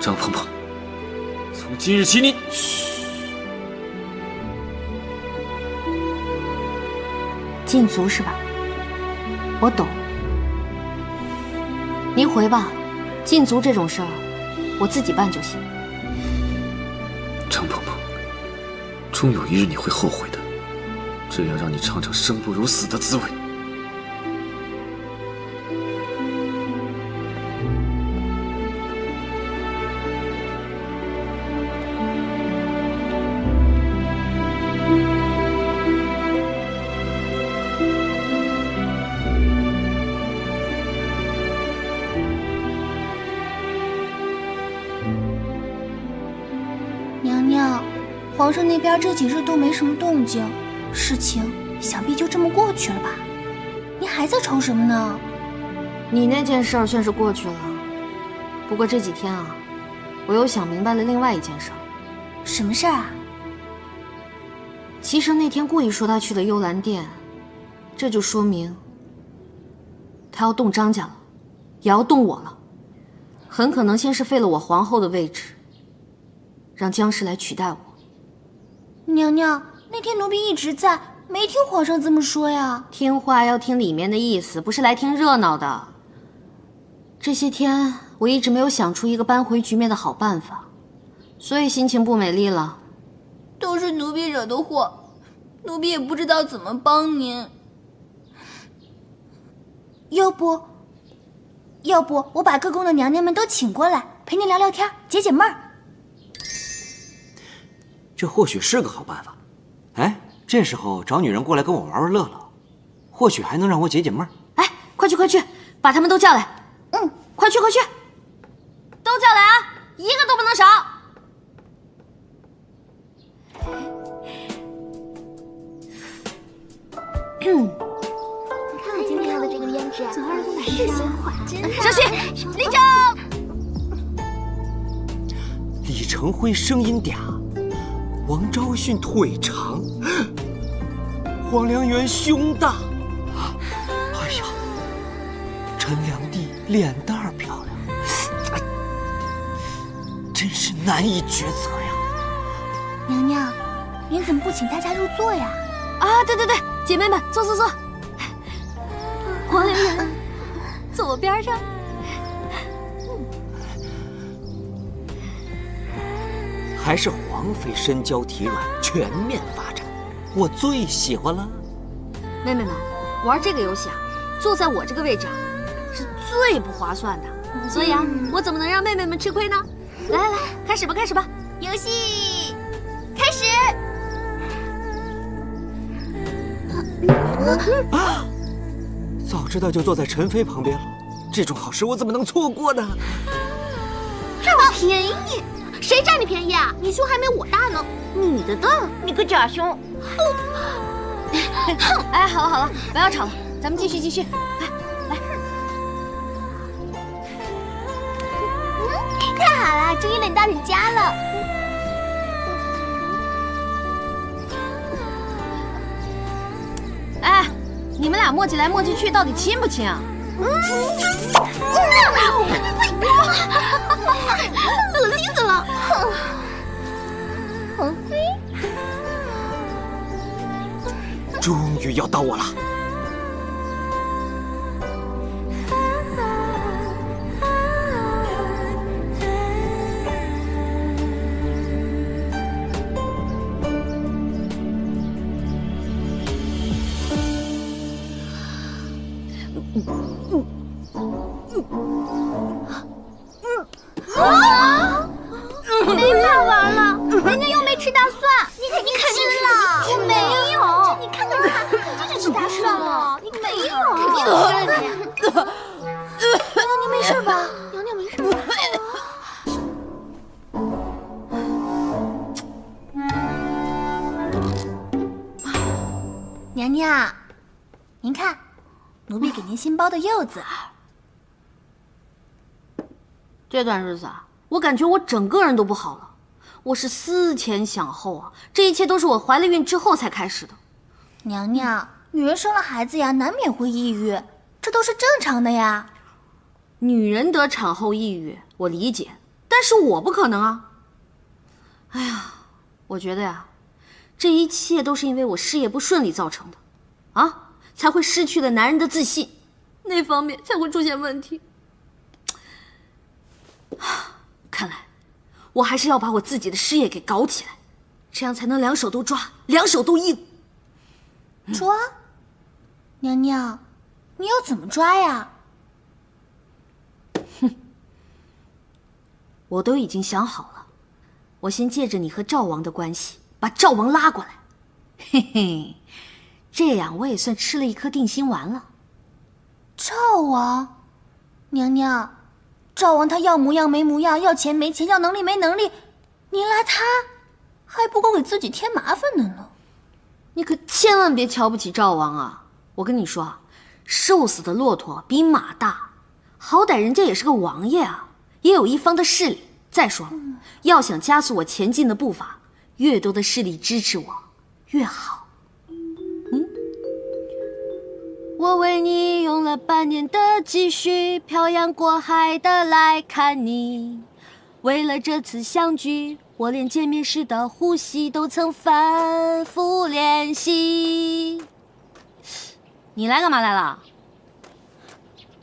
张鹏鹏，从今日起你……禁足是吧？我懂。您回吧，禁足这种事儿，我自己办就行。张鹏鹏，终有一日你会后悔的，朕要让你尝尝生不如死的滋味。娘娘，皇上那边这几日都没什么动静，事情想必就这么过去了吧？你还在愁什么呢？你那件事儿算是过去了，不过这几天啊，我又想明白了另外一件事儿。什么事儿啊？齐生那天故意说他去了幽兰殿，这就说明他要动张家了，也要动我了。很可能先是废了我皇后的位置，让姜氏来取代我。娘娘，那天奴婢一直在，没听皇上这么说呀。听话要听里面的意思，不是来听热闹的。这些天我一直没有想出一个扳回局面的好办法，所以心情不美丽了。都是奴婢惹的祸，奴婢也不知道怎么帮您。要不我把各宫的娘娘们都请过来，陪您聊聊天，解解闷儿。这或许是个好办法。哎，这时候找女人过来跟我玩玩乐乐，或许还能让我解解闷儿。哎，快去，把他们都叫来。快去，都叫来啊，一个都不能少。你看我今天用的这个胭脂，左耳朵是鲜花，真好。上去，立正。李成辉声音嗲，王昭训腿长，黄良源胸大。哎呀，陈良娣脸蛋儿漂亮，真是难以抉择呀。娘娘，您怎么不请大家入座呀？啊，对，姐妹们，坐。黄良源，坐我边上。还是皇妃身娇体软，全面发展，我最喜欢了。妹妹们，玩这个游戏啊，坐在我这个位置啊，是最不划算的。所以啊，我怎么能让妹妹们吃亏呢？来，开始吧，游戏开始。啊！早知道就坐在陈妃旁边了，这种好事我怎么能错过呢？占我便宜！谁占你便宜啊？你胸还没我大呢。女的的，你个假胸！哎，好了，不要吵了，咱们继续。来。太好了，终于轮到你家了。哎，你们俩磨叽来磨叽去，到底亲不亲啊？恶心死了！皇妃，终于要到我了。没法玩了，人家又没吃大蒜，你肯定吃了。我没有，你看，这就吃大蒜了。你没有，肯定吃了你。娘娘没事吧？娘娘没事吧？娘娘，您看，奴婢给您新包的柚子。这段日子啊，我感觉我整个人都不好了。我是思前想后啊，这一切都是我怀了孕之后才开始的。娘娘，女人生了孩子呀，难免会抑郁，这都是正常的呀。女人得产后抑郁，我理解，但是我不可能啊。哎呀，我觉得呀，这一切都是因为我事业不顺利造成的，啊，才会失去了男人的自信，那方面才会出现问题。看来我还是要把我自己的事业给搞起来，这样才能两手都抓，两手都硬。抓？娘娘，你要怎么抓呀？我都已经想好了，我先借着你和赵王的关系，把赵王拉过来，嘿嘿，这样我也算吃了一颗定心丸了。赵王，娘娘，赵王他要模样没模样，要钱没钱，要能力没能力，您拉他，还不够给自己添麻烦的呢。你可千万别瞧不起赵王啊！我跟你说，瘦死的骆驼比马大，好歹人家也是个王爷啊，也有一方的势力。再说了，要想加速我前进的步伐，越多的势力支持我，越好。我为你用了半年的积蓄，漂洋过海的来看你。为了这次相聚，我连见面时的呼吸都曾反复练习。你来干嘛来了？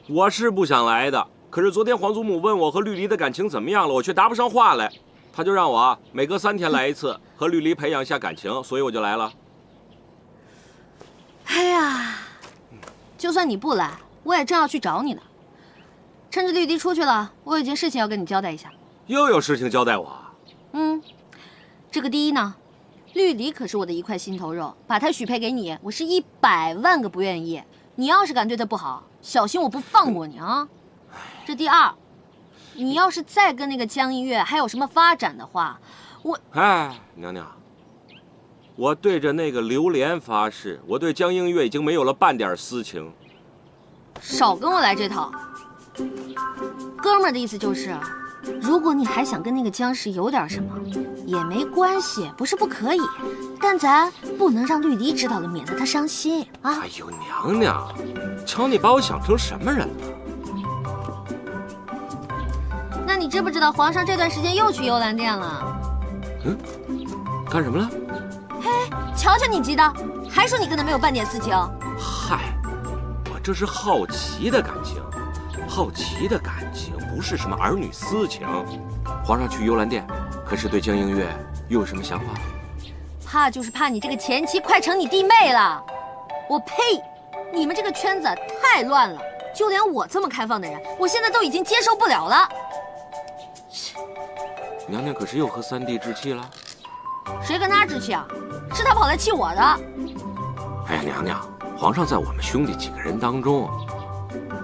我是不想来的，可是昨天皇祖母问我和绿篱的感情怎么样了，我却答不上话来，他就让我每隔3天来一次，和绿篱培养一下感情，所以我就来了。哎呀，就算你不来，我也正要去找你呢。趁着绿篱出去了，我有件事情要跟你交代一下。又有事情交代我？这个第一呢，绿篱可是我的一块心头肉，把她许配给你，我是100万个不愿意。你要是敢对她不好，小心我不放过你啊！这第二，你要是再跟那个江一月还有什么发展的话，娘娘，我对着那个榴莲发誓，我对江映月已经没有了半点私情。少跟我来这套。哥们儿的意思就是，如果你还想跟那个江氏有点什么，也没关系，不是不可以，但咱不能让绿篱知道了，免得她伤心啊！哎呦，娘娘，瞧你把我想成什么人了？那你知不知道皇上这段时间又去幽兰殿了？干什么了？嘿，瞧瞧你急的，还说你跟他没有半点私情。嗨，我这是好奇的感情，好奇的感情不是什么儿女私情。皇上去幽兰殿，可是对江映月又有什么想法？怕就是怕你这个前妻快成你弟妹了。我呸！你们这个圈子太乱了，就连我这么开放的人，我现在都已经接受不了了。娘娘可是又和三弟置气了？谁跟他置气啊？是他跑来气我的。哎呀，娘娘，皇上在我们兄弟几个人当中，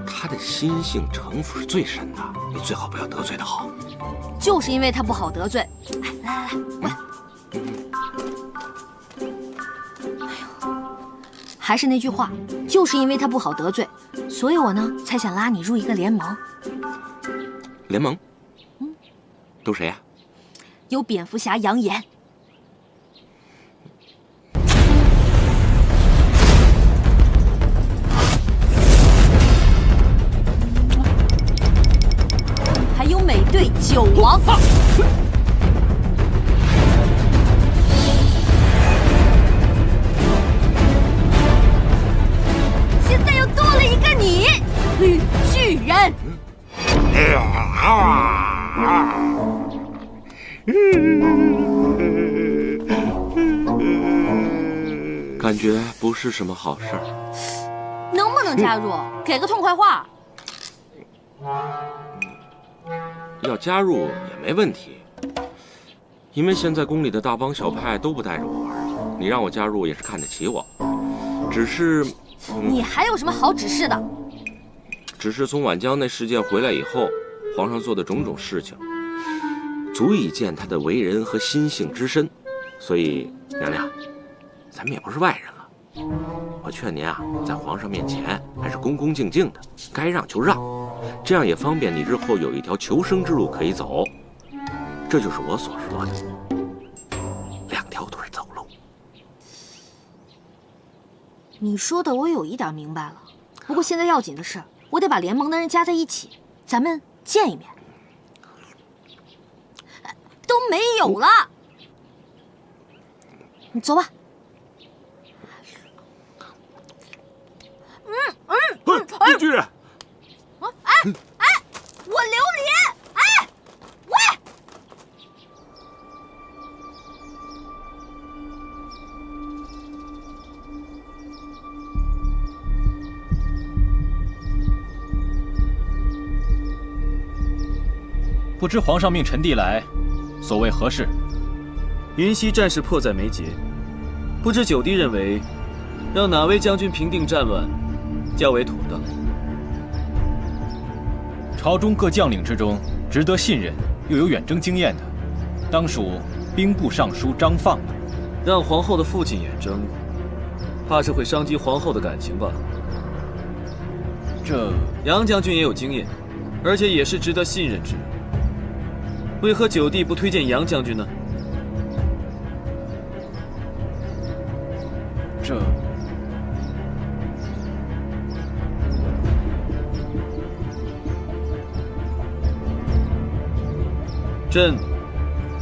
他的心性城府是最深的，你最好不要得罪他好。就是因为他不好得罪。来，喂。哎呦，还是那句话，就是因为他不好得罪，所以我呢才想拉你入一个联盟。联盟？都谁呀？有蝙蝠侠杨言。还有美队九王，现在又多了一个你，绿巨人。感觉不是什么好事儿。能不能加入？给个痛快话。要加入也没问题，因为现在宫里的大帮小派都不带着我玩了，你让我加入也是看得起我。只是，你还有什么好指示的？只是从宛江那事件回来以后，皇上做的种种事情，足以见他的为人和心性之深。所以，娘娘，咱们也不是外人了。我劝您啊，在皇上面前还是恭恭敬敬的，该让就让。这样也方便你日后有一条求生之路可以走，这就是我所说的2条腿走路。你说的我有一点明白了，不过现在要紧的是，我得把联盟的人加在一起，咱们见一面。都没有了，你走吧。绿巨人。我榴莲！喂！不知皇上命臣弟来，所谓何事？云溪战事迫在眉睫，不知九弟认为，让哪位将军平定战乱，较为妥当？朝中各将领之中，值得信任又有远征经验的，当属兵部尚书张放。让皇后的父亲远征，怕是会伤及皇后的感情吧？这杨将军也有经验，而且也是值得信任之人，为何九弟不推荐杨将军呢？这朕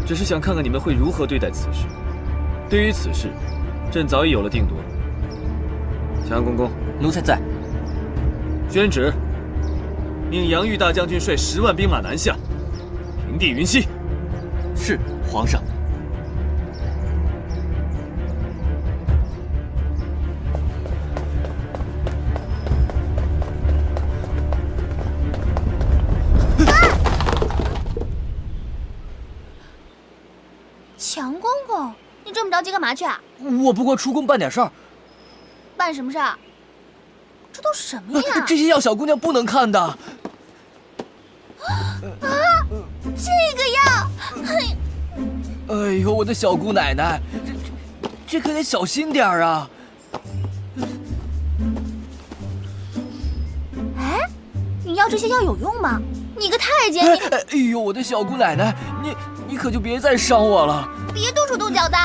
只是想看看你们会如何对待此事。对于此事，朕早已有了定夺。强公公，奴才在。宣旨，命杨玉大将军率10万兵马南下，平定云溪。是，皇上。强公公，你这么着急干嘛去啊？我不过出宫办点事儿。办什么事儿？这都什么呀？这些药小姑娘不能看的。啊，这个药！哎呦，我的小姑奶奶，这可得小心点儿啊！哎，你要这些药有用吗？你个太监，你……哎呦，我的小姑奶奶，你可就别再伤我了。别动手动脚的。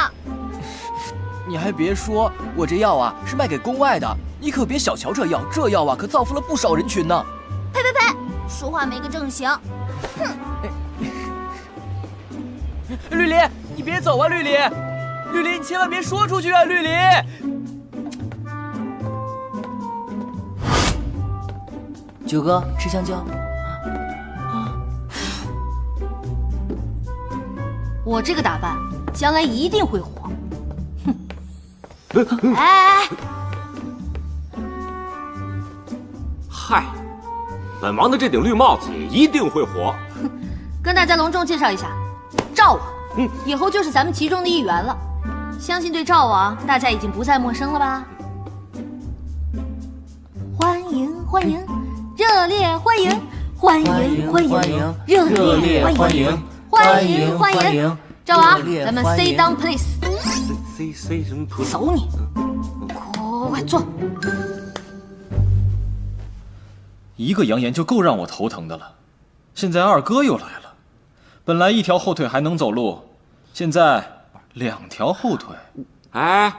你还别说，我这药啊是卖给宫外的，你可别小瞧这药，这药啊可造福了不少人群呢。呸呸呸，说话没个正形。哼！绿篱，你别走啊，绿篱！绿篱，你千万别说出去啊，绿篱！九哥，吃香蕉。我这个打扮，将来一定会火。哼！哎！嗨，本王的这顶绿帽子也一定会火。跟大家隆重介绍一下，赵王，以后就是咱们其中的一员了。相信对赵王，大家已经不再陌生了吧？欢迎欢迎，热烈欢迎！欢迎欢迎，热烈欢迎！欢迎欢迎，赵王，咱们 sit down please。什么？走你！快坐。一个扬言就够让我头疼的了，现在二哥又来了。本来1条后腿还能走路，现在2条后腿。哎，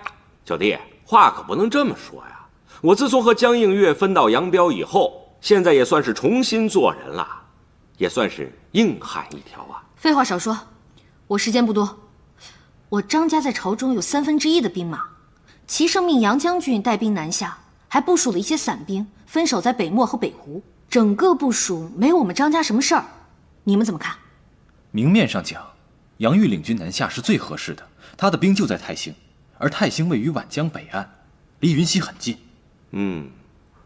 九弟，话可不能这么说呀！我自从和江映月分道扬镳以后，现在也算是重新做人了，也算是硬汉一条啊。废话少说，我时间不多。我张家在朝中有1/3的兵马，齐胜命杨将军带兵南下，还部署了一些散兵，分守在北漠和北湖。整个部署没有我们张家什么事儿，你们怎么看？明面上讲，杨玉领军南下是最合适的，他的兵就在泰兴，而泰兴位于皖江北岸，离云溪很近。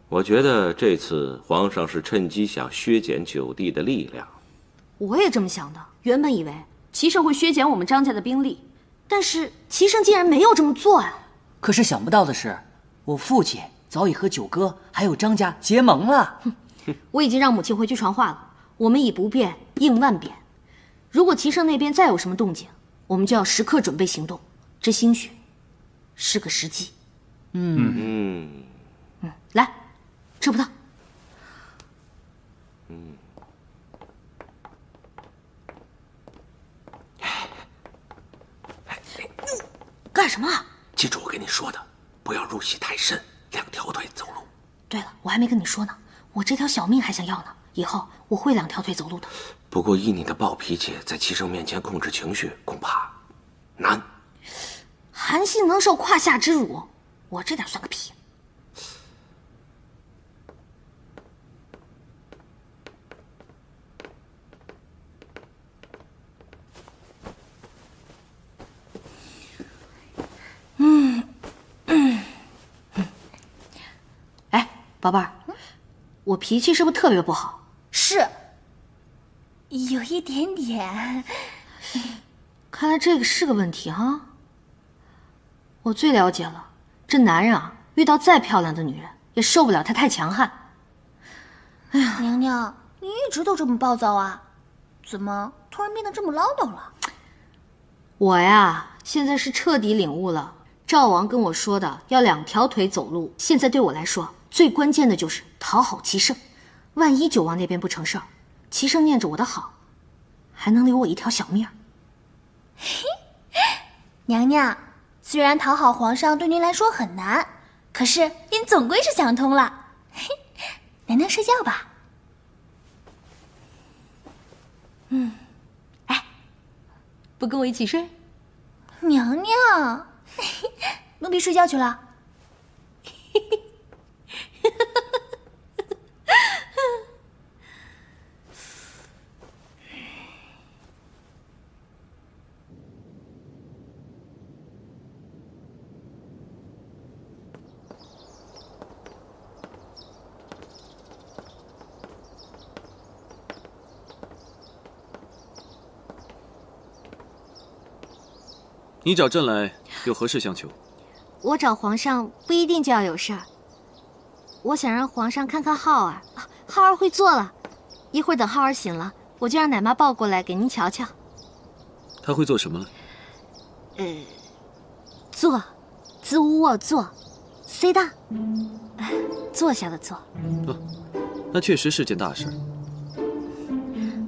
我觉得这次皇上是趁机想削减九弟的力量。我也这么想的，原本以为齐胜会削减我们张家的兵力，但是齐胜竟然没有这么做啊！可是想不到的是，我父亲早已和九哥还有张家结盟了。我已经让母亲回去传话了，我们以不变应万变。如果齐胜那边再有什么动静，我们就要时刻准备行动。这兴许是个时机。来，吃葡萄。干什么啊？记住我跟你说的，不要入戏太深，2条腿走路。对了，我还没跟你说呢，我这条小命还想要呢，以后我会2条腿走路的。不过依你的暴脾气，在齐胜面前控制情绪恐怕难。韩信能受胯下之辱，我这点算个屁。哎，宝贝儿，我脾气是不是特别不好？是，有一点点。看来这个是个问题哈。我最了解了，这男人啊，遇到再漂亮的女人也受不了她太强悍。哎呀，娘娘，你一直都这么暴躁啊？怎么突然变得这么唠叨了？我呀，现在是彻底领悟了，赵王跟我说的要2条腿走路，现在对我来说最关键的就是讨好齐胜。万一九王那边不成事儿，齐胜念着我的好，还能留我一条小命儿。娘娘，虽然讨好皇上对您来说很难，可是您总归是想通了。娘娘睡觉吧。哎，不跟我一起睡？娘娘，奴婢睡觉去了。你找朕来有何事相求？我找皇上不一定就要有事儿。我想让皇上看看浩儿，浩儿会做了。一会儿等浩儿醒了，我就让奶妈抱过来给您瞧瞧。他会做什么了？坐，子午我坐，C 大，坐下的坐。那确实是件大事。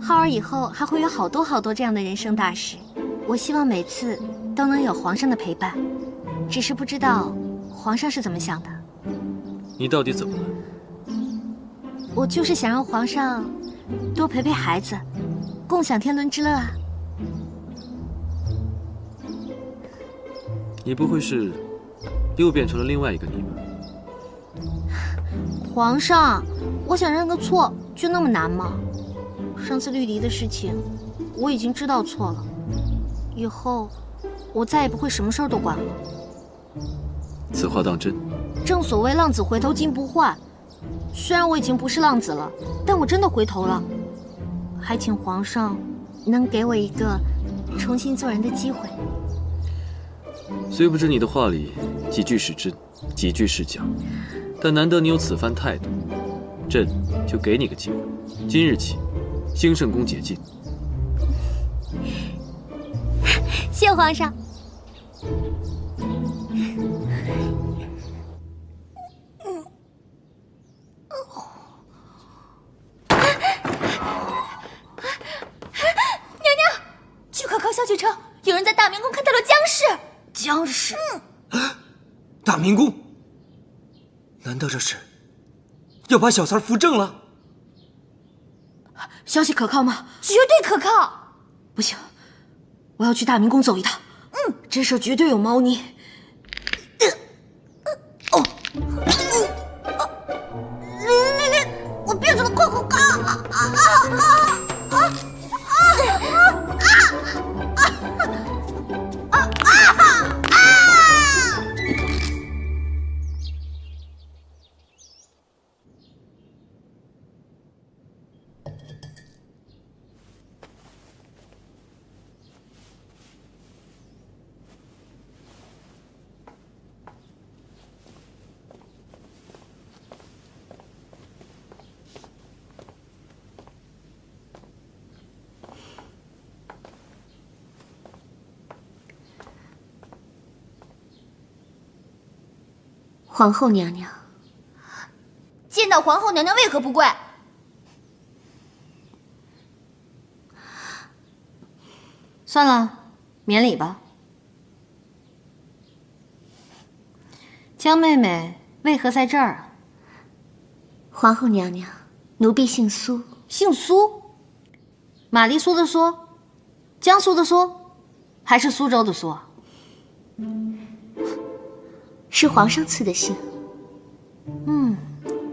浩儿以后还会有好多好多这样的人生大事，我希望每次都能有皇上的陪伴，只是不知道皇上是怎么想的。你到底怎么了？我就是想让皇上多陪陪孩子，共享天伦之乐啊。你不会是又变成了另外一个你吧？皇上，我想认个错，就那么难吗？上次绿篱的事情，我已经知道错了，以后我再也不会什么事儿都管了。此话当真？正所谓浪子回头金不换，虽然我已经不是浪子了，但我真的回头了。还请皇上能给我一个重新做人的机会。虽不知你的话里几句是真，几句是假，但难得你有此番态度，朕就给你个机会。今日起，兴圣宫解禁。谢皇上。娘娘，据可靠消息称，有人在大明宫看到了僵尸。僵尸？大明宫？难道这是要把小三扶正了？消息可靠吗？绝对可靠。不行，我要去大明宫走一趟。这事儿绝对有猫腻。我变成了快快皇后娘娘，见到皇后娘娘为何不跪？算了，免礼吧。江妹妹为何在这儿啊？皇后娘娘，奴婢姓苏。姓苏？玛丽苏的苏？江苏的苏？还是苏州的苏？是皇上赐的姓。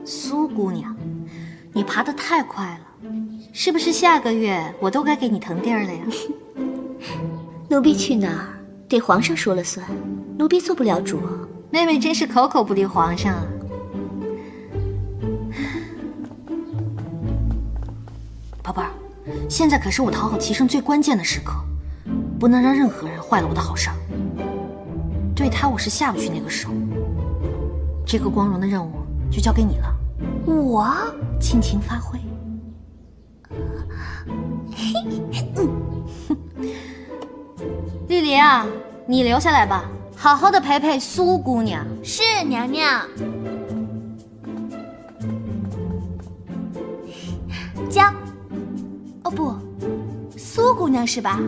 苏姑娘，你爬得太快了，是不是下个月我都该给你腾地儿了呀？奴婢去哪儿得皇上说了算，奴婢做不了主。妹妹真是口口不离皇上啊！宝贝儿，现在可是我讨好齐胜最关键的时刻，不能让任何人坏了我的好事儿。对他我是下不去那个手，这个光荣的任务就交给你了。我尽情发挥。绿篱啊，你留下来吧，好好的陪陪苏姑娘。是娘娘。江，哦不，苏姑娘是吧？